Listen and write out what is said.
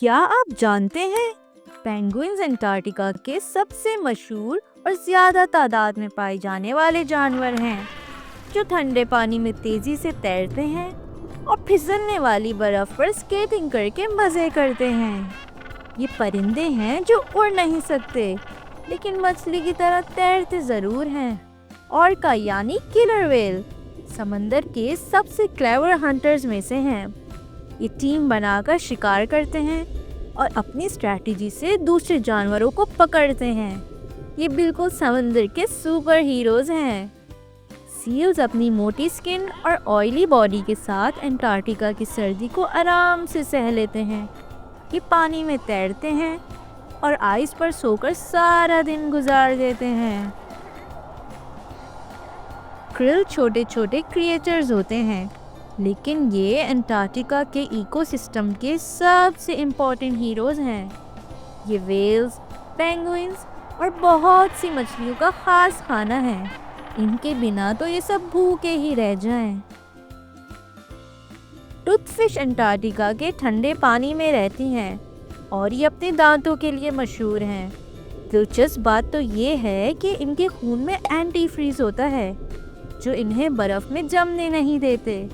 क्या आप जानते हैं पेंगुइन्स अंटार्कटिका के सबसे मशहूर और ज्यादा तादाद में पाए जाने वाले जानवर हैं, जो ठंडे पानी में तेजी से तैरते हैं और फिसलने वाली बर्फ पर स्केटिंग करके मजे करते हैं। ये परिंदे हैं जो उड़ नहीं सकते, लेकिन मछली की तरह तैरते जरूर हैं। ऑर्का यानी किलर व्हेल समंदर के सबसे क्लेवर हंटर्स में से हैं। ये टीम बनाकर शिकार करते हैं और अपनी स्ट्रैटेजी से दूसरे जानवरों को पकड़ते हैं। ये बिल्कुल समंदर के सुपर हीरोज हैं। सील्स अपनी मोटी स्किन और ऑयली बॉडी के साथ अंटार्कटिका की सर्दी को आराम से सह लेते हैं। ये पानी में तैरते हैं और आइस पर सोकर सारा दिन गुजार देते हैं। क्रिल छोटे छोटे क्रिएचर्स होते हैं, लेकिन ये अंटार्कटिका के इकोसिस्टम के सबसे इम्पोर्टेंट हीरोज हैं। ये व्हेल्स, पेंगुइन्स और बहुत सी मछलियों का खास खाना है। इनके बिना तो ये सब भूखे ही रह जाएं। टूथफिश अंटार्कटिका के ठंडे पानी में रहती हैं और ये अपने दांतों के लिए मशहूर हैं। दिलचस्प बात तो ये है कि इनके खून में एंटी फ्रीज होता है, जो इन्हें बर्फ में जमने नहीं देते।